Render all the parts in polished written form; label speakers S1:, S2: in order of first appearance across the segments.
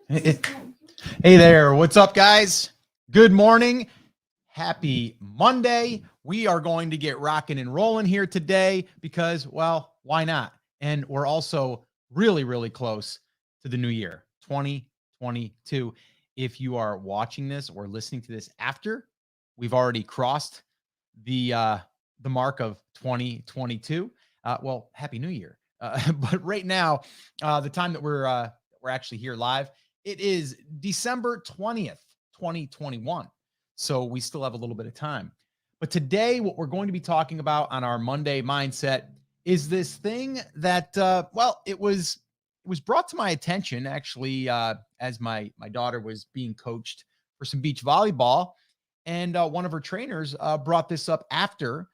S1: Hey there, what's up, guys? Good morning. Happy Monday. We are going to get rocking and rolling here today because, well, why not? And we're also really, really close to the new year, 2022. If you are watching this or listening to this after, we've already crossed the mark of 2022. Well, Happy New Year. But right now, the time that we're actually here live, it is December 20th, 2021. So we still have a little bit of time. But today, what we're going to be talking about on our Monday mindset is this thing that, it was brought to my attention actually as my daughter was being coached for some beach volleyball, and one of her trainers brought this up after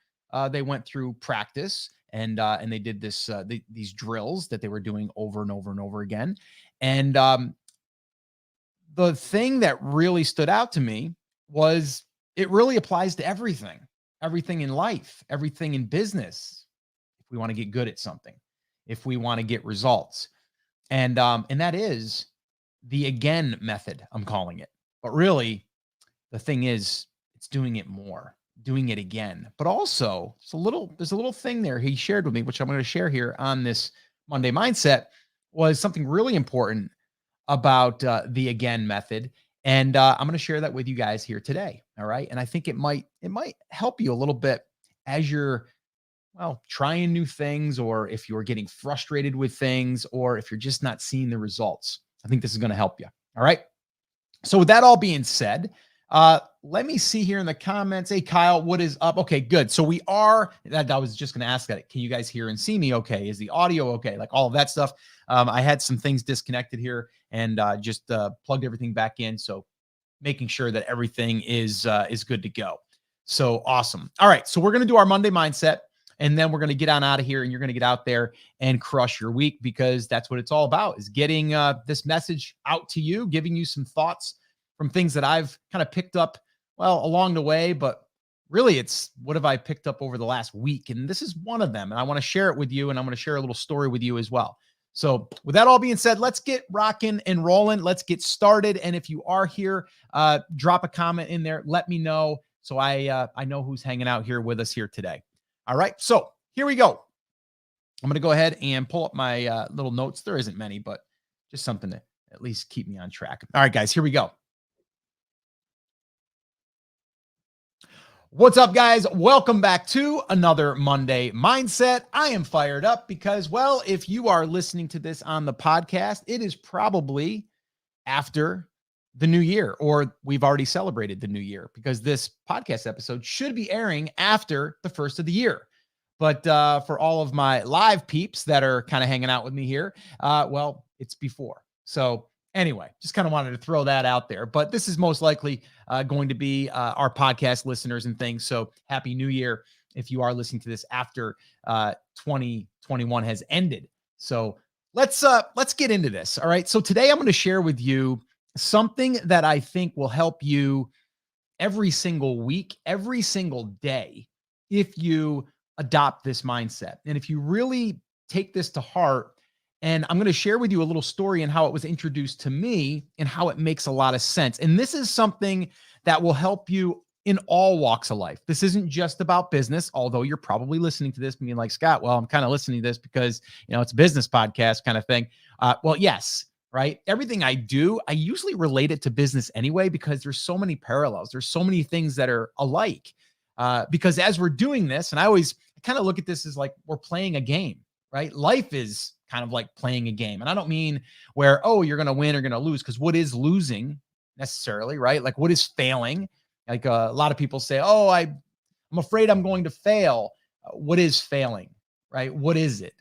S1: they went through practice and they did these drills that they were doing over and over and over again, and the thing that really stood out to me was it really applies to everything in life, everything in business. If we want to get good at something, if we want to get results, and that is the again method, I'm calling it. But really, the thing is, it's doing it more, doing it again. But also, there's a little thing there he shared with me, which I'm going to share here on this Monday mindset, was something really important about the again method, and I'm going to share that with you guys here today. All right, and I think it might help you a little bit as you're trying new things, or if you're getting frustrated with things, or if you're just not seeing the results. I think this is going to help you. All right. So with that all being said, let me see here in the comments. Hey, Kyle, what is up? Okay, good. So I was just going to ask that. Can you guys hear and see me okay? Is the audio okay? Like all of that stuff. I had some things disconnected here and just plugged everything back in. So making sure that everything is good to go. So awesome. All right. So we're going to do our Monday mindset, and then we're going to get on out of here, and you're going to get out there and crush your week, because that's what it's all about, is getting this message out to you, giving you some thoughts from things that I've kind of picked up, along the way, but really it's what have I picked up over the last week? And this is one of them. And I want to share it with you, and I'm going to share a little story with you as well. So with that all being said, let's get rocking and rolling. Let's get started. And if you are here, drop a comment in there. Let me know, so I know who's hanging out here with us here today. All right. So here we go. I'm going to go ahead and pull up my little notes. There isn't many, but just something to at least keep me on track. All right, guys, here we go. What's up, guys? Welcome back to another Monday Mindset. I am fired up because, if you are listening to this on the podcast, it is probably after the new year, or we've already celebrated the new year, because this podcast episode should be airing after the first of the year. But for all of my live peeps that are kind of hanging out with me here, it's before. So anyway, just kind of wanted to throw that out there. But this is most likely going to be our podcast listeners and things. So Happy New Year if you are listening to this after 2021 has ended. So let's get into this. All right. So today I'm going to share with you something that I think will help you every single week, every single day, if you adopt this mindset. And if you really take this to heart, and I'm going to share with you a little story and how it was introduced to me and how it makes a lot of sense. And this is something that will help you in all walks of life. This isn't just about business, although you're probably listening to this being like, Scott, I'm kind of listening to this because, it's a business podcast kind of thing. Yes, right? Everything I do, I usually relate it to business anyway, because there's so many parallels. There's so many things that are alike. Because as we're doing this, and I kind of look at this as like we're playing a game, right? Life is kind of like playing a game. And I don't mean where, you're going to win or going to lose, because what is losing necessarily, right? Like what is failing? Like a lot of people say, I'm afraid I'm going to fail. What is failing, right? What is it?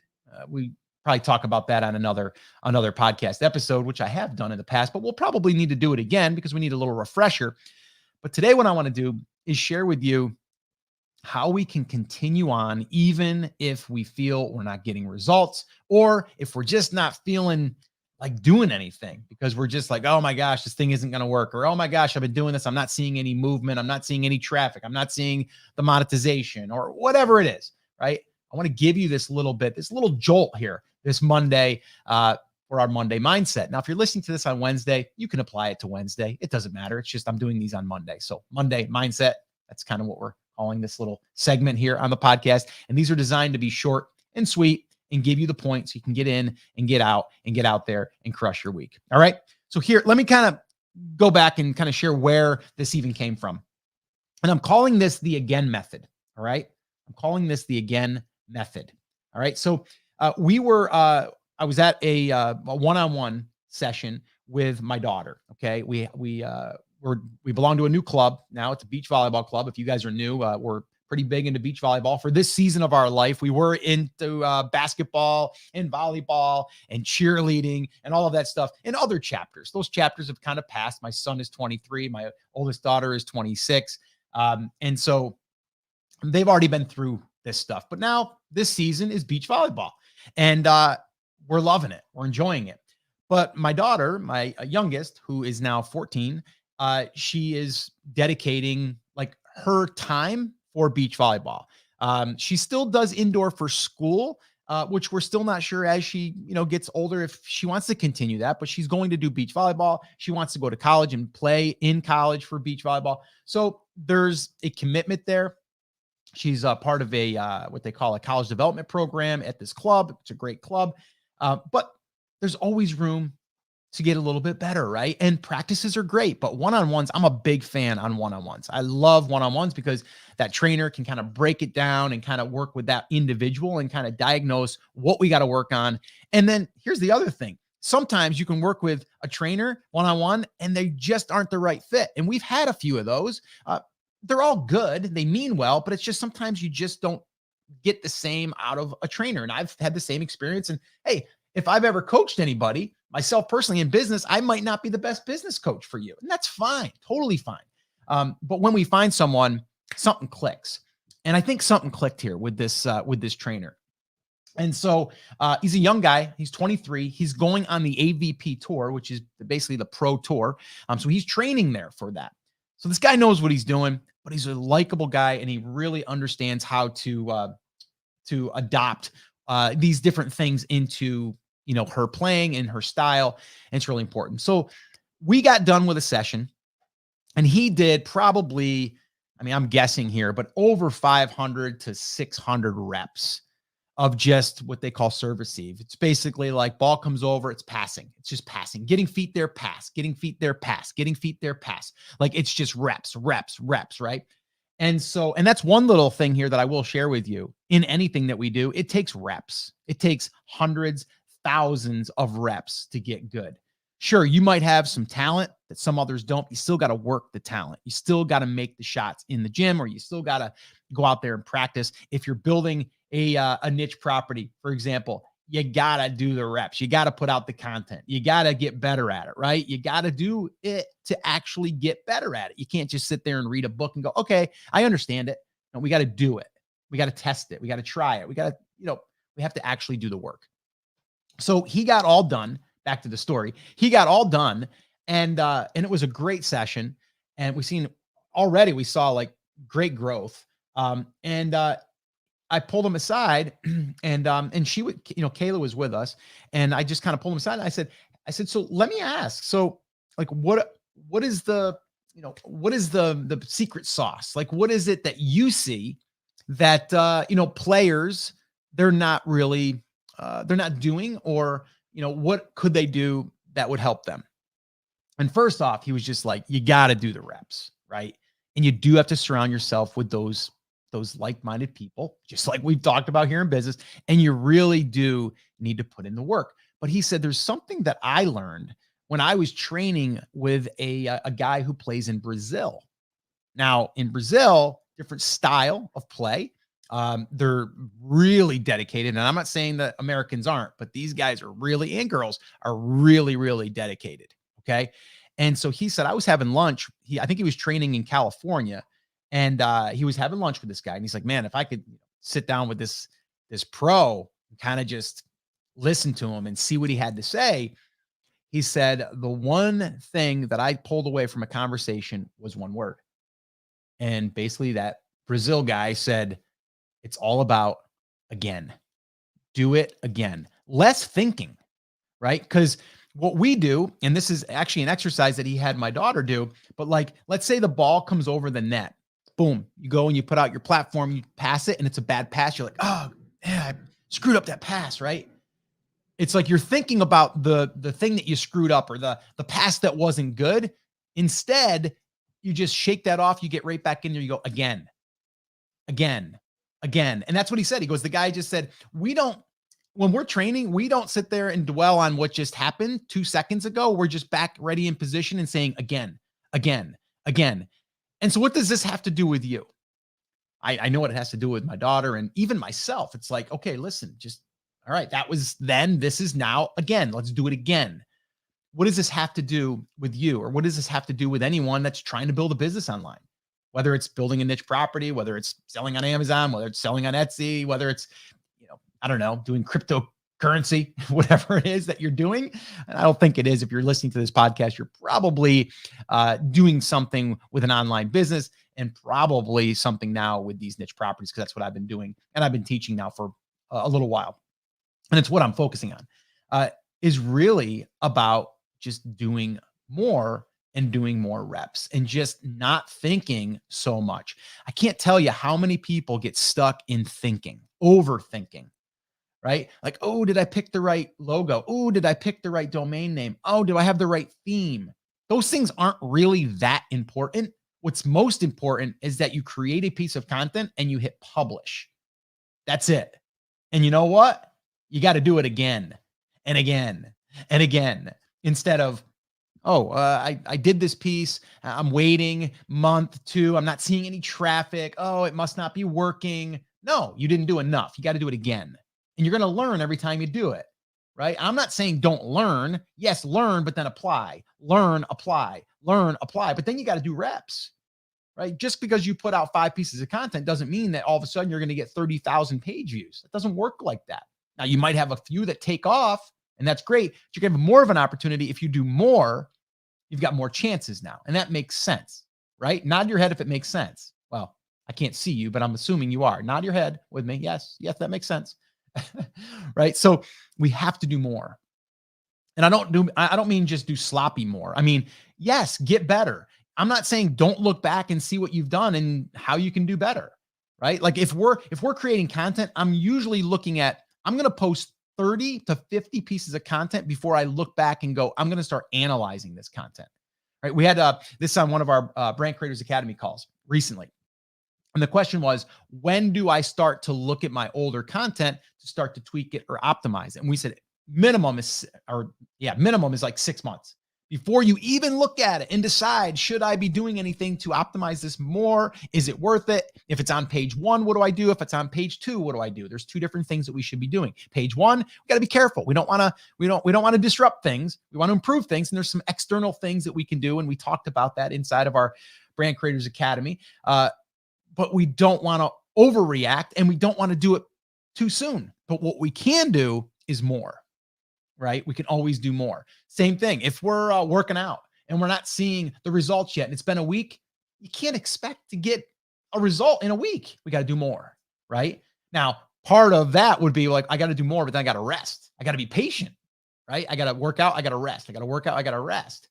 S1: We probably talk about that on another podcast episode, which I have done in the past, but we'll probably need to do it again because we need a little refresher. But today what I want to do is share with you how we can continue on even if we feel we're not getting results, or if we're just not feeling like doing anything, because we're just like, oh my gosh, this thing isn't going to work. Or, oh my gosh, I've been doing this. I'm not seeing any movement. I'm not seeing any traffic. I'm not seeing the monetization, or whatever it is, right? I want to give you this little jolt here this Monday, for our Monday mindset. Now, if you're listening to this on Wednesday, you can apply it to Wednesday. It doesn't matter. It's just I'm doing these on Monday. So Monday mindset, that's kind of what we're calling this little segment here on the podcast. And these are designed to be short and sweet and give you the points so you can get in and get out there and crush your week. All right. So here, let me kind of go back and kind of share where this even came from. And I'm calling this the again method. All right. I'm calling this the again method. All right. So I was at a one-on-one session with my daughter. Okay. We belong to a new club now. It's a beach volleyball club. If you guys are new, we're pretty big into beach volleyball for this season of our life. We were into basketball and volleyball and cheerleading and all of that stuff and other chapters. Those chapters have kind of passed. My son is 23. My oldest daughter is 26. And so they've already been through this stuff. But now this season is beach volleyball. And we're loving it. We're enjoying it. But my daughter, my youngest, who is now 14, she is dedicating like her time for beach volleyball. She still does indoor for school, which we're still not sure as she, gets older if she wants to continue that, but she's going to do beach volleyball. She wants to go to college and play in college for beach volleyball. So there's a commitment there. She's a part of a what they call a college development program at this club. It's a great club, but there's always room to get a little bit better, right? And practices are great, but one-on-ones, I'm a big fan on one-on-ones. I love one-on-ones because that trainer can kind of break it down and kind of work with that individual and kind of diagnose what we got to work on. And then here's the other thing. Sometimes you can work with a trainer one-on-one and they just aren't the right fit. And we've had a few of those. They're all good. They mean well, but it's just sometimes you just don't get the same out of a trainer. And I've had the same experience. And hey, if I've ever coached anybody, myself personally in business, I might not be the best business coach for you. And that's fine, totally fine. But when we find someone, something clicks. And I think something clicked here with this trainer. And so he's a young guy. He's 23. He's going on the AVP tour, which is basically the pro tour. So he's training there for that. So this guy knows what he's doing, but he's a likable guy and he really understands how to adopt these different things into, her playing and her style. And it's really important. So we got done with a session and he did probably, I'm guessing here, but over 500 to 600 reps of just what they call serve receive. It's basically like ball comes over, it's passing. It's just passing, getting feet there, pass, getting feet there, pass, getting feet there, pass. Like it's just reps, right? And so, and that's one little thing here that I will share with you. In anything that we do, it takes reps. It takes hundreds, thousands of reps to get good. Sure, you might have some talent that some others don't. You still got to work the talent. You still got to make the shots in the gym, or you still got to go out there and practice. If you're building a niche property, for example, you got to do the reps. You got to put out the content. You got to get better at it, right? You got to do it to actually get better at it. You can't just sit there and read a book and go, okay, I understand it. No, we got to do it. We got to test it. We got to try it. We got to, we have to actually do the work. So he got all done. Back to the story. He got all done and it was a great session. And we saw like great growth. I pulled him aside and she would, Kayla was with us and I just kind of pulled him aside. And I said, so let me ask, so like, what is the secret sauce? Like, what is it that you see that, players, they're not really, they're not doing, or, what could they do that would help them? And first off, he was just like, you got to do the reps, right? And you do have to surround yourself with those like-minded people, just like we've talked about here in business. And you really do need to put in the work. But he said, there's something that I learned when I was training with a guy who plays in Brazil. Now in Brazil, different style of play. They're really dedicated. And I'm not saying that Americans aren't, but these guys are really, and girls are really, really dedicated. Okay. And so he said, I was having lunch. I think he was training in California. And he was having lunch with this guy. And he's like, man, if I could sit down with this pro and kind of just listen to him and see what he had to say. He said, the one thing that I pulled away from a conversation was one word. And basically that Brazil guy said, it's all about again. Do it again. Less thinking, right? Because what we do, and this is actually an exercise that he had my daughter do, but like, let's say the ball comes over the net. Boom, you go and you put out your platform, you pass it, and it's a bad pass. You're like, oh, yeah, I screwed up that pass, right? It's like you're thinking about the thing that you screwed up or the pass that wasn't good. Instead, you just shake that off, you get right back in there, you go again, again, again. And that's what he said. He goes, the guy just said, when we're training, we don't sit there and dwell on what just happened 2 seconds ago. We're just back ready in position and saying again, again, again. And so what does this have to do with you? I know what it has to do with my daughter and even myself. It's like, okay, listen, just, all right, that was then, this is now, again, let's do it again. What does this have to do with you? Or what does this have to do with anyone that's trying to build a business online? Whether it's building a niche property, whether it's selling on Amazon, whether it's selling on Etsy, whether it's, I don't know, doing cryptocurrency, whatever it is that you're doing. And I don't think it is. If you're listening to this podcast, you're probably doing something with an online business and probably something now with these niche properties, because that's what I've been doing. And I've been teaching now for a little while. And it's what I'm focusing on, is really about just doing more and doing more reps and just not thinking so much. I can't tell you how many people get stuck in thinking, overthinking, right? Like, oh, did I pick the right logo? Oh, did I pick the right domain name? Oh, do I have the right theme? Those things aren't really that important. What's most important is that you create a piece of content and you hit publish. That's it. And you know what? You got to do it again and again and again instead of, oh, I did this piece. I'm waiting month, 2. I'm not seeing any traffic. Oh, it must not be working. No, you didn't do enough. You got to do it again. And you're going to learn every time you do it, right? I'm not saying don't learn. Yes, learn, but then apply. Learn, apply, learn, apply. But then you got to do reps, right? Just because you put out 5 pieces of content doesn't mean that all of a sudden you're going to get 30,000 page views. It doesn't work like that. Now, you might have a few that take off, and that's great. But you're going to have more of an opportunity if you do more. You've got more chances now. And that makes sense, right? Nod your head if it makes sense. Well, I can't see you, but I'm assuming you are. Nod your head with me. Yes, that makes sense. Right? So we have to do more. And I don't mean just do sloppy more. I mean, yes, get better. I'm not saying don't look back and see what you've done and how you can do better, right? Like if we're creating content, I'm usually looking at, I'm going to post 30 to 50 pieces of content before I look back and go, I'm going to start analyzing this content, right? We had this on one of our Brand Creators Academy calls recently. And the question was, when do I start to look at my older content to start to tweak it or optimize it? And we said minimum is like 6 months before you even look at it and decide, should I be doing anything to optimize this more? Is it worth it? If it's on page 1, what do I do? If it's on page 2, what do I do? There's 2 different things that we should be doing. Page 1, we got to be careful. We don't want to disrupt things. We want to improve things. And there's some external things that we can do. And we talked about that inside of our Brand Creators Academy. But we don't want to overreact and we don't want to do it too soon. But what we can do is more, right? We can always do more. Same thing. If we're working out and we're not seeing the results yet, and it's been a week, you can't expect to get a result in a week. We got to do more, right? Now, part of that would be like, I got to do more, but then I got to rest. I got to be patient, right? I got to work out. I got to rest. I got to work out. I got to rest.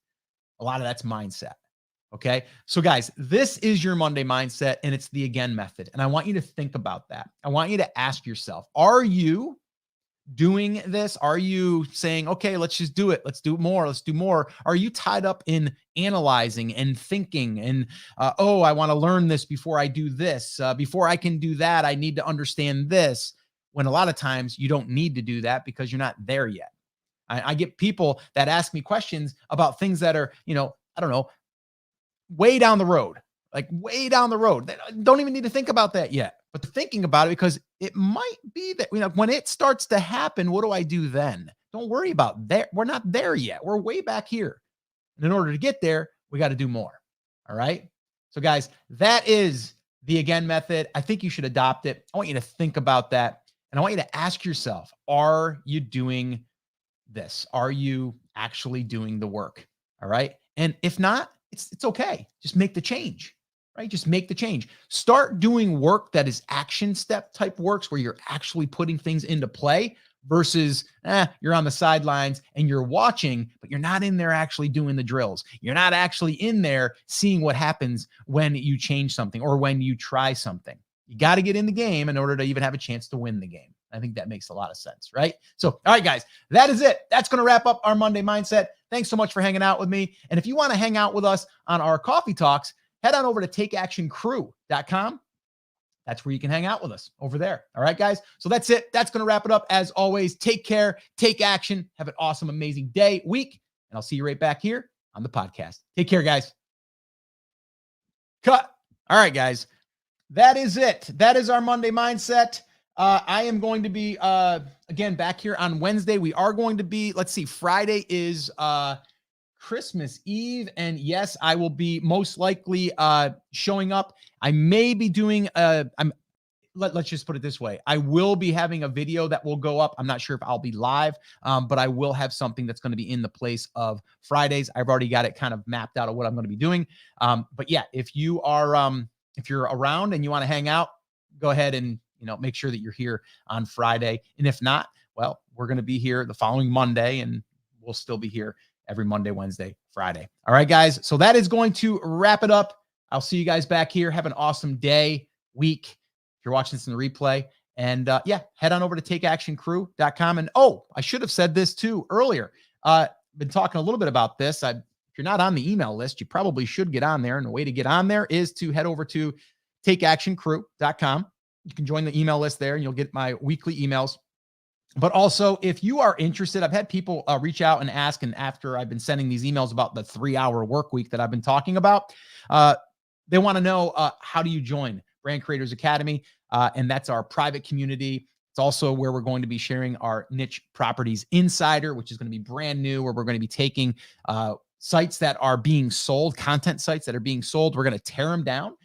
S1: A lot of that's mindset. Okay. So guys, this is your Monday mindset and it's the again method. And I want you to think about that. I want you to ask yourself, are you doing this? Are you saying, okay, let's just do it. Let's do more. Let's do more. Are you tied up in analyzing and thinking and, oh, I want to learn this before I do this. Before I can do that, I need to understand this. When a lot of times you don't need to do that because you're not there yet. I get people that ask me questions about things that are, I don't know, way down the road, like way down the road. They don't even need to think about that yet, but they're thinking about it because it might be that, when it starts to happen, what do I do then? Don't worry about that. We're not there yet. We're way back here. And in order to get there, we got to do more. All right. So guys, that is the again method. I think you should adopt it. I want you to think about that. And I want you to ask yourself, are you doing this? Are you actually doing the work? All right. And if not, it's okay. Just make the change, right? Just make the change. Start doing work that is action step type works where you're actually putting things into play versus you're on the sidelines and you're watching, but you're not in there actually doing the drills. You're not actually in there seeing what happens when you change something or when you try something. You got to get in the game in order to even have a chance to win the game. I think that makes a lot of sense, right? So, all right, guys, that is it. That's going to wrap up our Monday Mindset. Thanks so much for hanging out with me. And if you want to hang out with us on our coffee talks, head on over to takeactioncrew.com. That's where you can hang out with us over there. All right, guys. So that's it. That's going to wrap it up. As always, take care, take action, have an awesome, amazing day, week, and I'll see you right back here on the podcast. Take care, guys. Cut. All right, guys. That is it. That is our Monday Mindset. I am going to be, again, back here on Wednesday. We are going to be, let's see, Friday is Christmas Eve. And yes, I will be most likely showing up. I may be doing, let's just put it this way. I will be having a video that will go up. I'm not sure if I'll be live, but I will have something that's going to be in the place of Fridays. I've already got it kind of mapped out of what I'm going to be doing. But yeah, if you are, if you're around and you want to hang out, go ahead and, make sure that you're here on Friday. And if not, well, we're going to be here the following Monday and we'll still be here every Monday, Wednesday, Friday. All right, guys. So that is going to wrap it up. I'll see you guys back here. Have an awesome day, week. If you're watching this in the replay. And yeah, head on over to takeactioncrew.com. And I should have said this too earlier. Been talking a little bit about this. If you're not on the email list, you probably should get on there. And the way to get on there is to head over to takeactioncrew.com. You can join the email list there and you'll get my weekly emails. But also, if you are interested, I've had people reach out and ask, and after I've been sending these emails about the 3-hour work week that I've been talking about, they want to know, how do you join Brand Creators Academy? And that's our private community. It's also where we're going to be sharing our Niche Properties Insider, which is going to be brand new, where we're going to be taking sites that are being sold, content sites that are being sold. We're going to tear them down.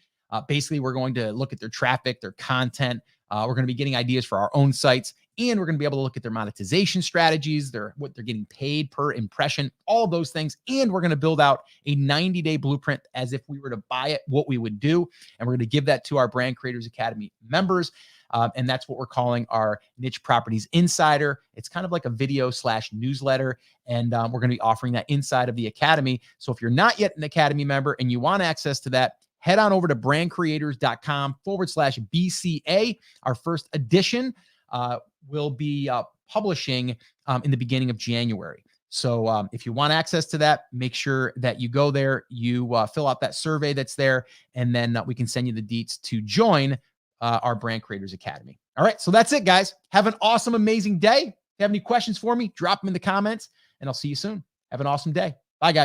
S1: Basically, we're going to look at their traffic, their content. We're going to be getting ideas for our own sites, and we're going to be able to look at their monetization strategies, what they're getting paid per impression, all those things. And we're going to build out a 90-day blueprint as if we were to buy it, what we would do. And we're going to give that to our Brand Creators Academy members. And that's what we're calling our Niche Properties Insider. It's kind of like a video/newsletter. And we're going to be offering that inside of the Academy. So if you're not yet an Academy member and you want access to that, head on over to brandcreators.com/BCA. Our first edition will be publishing in the beginning of January. So if you want access to that, make sure that you go there, you fill out that survey that's there, and then we can send you the deets to join our Brand Creators Academy. All right, so that's it, guys. Have an awesome, amazing day. If you have any questions for me, drop them in the comments, and I'll see you soon. Have an awesome day.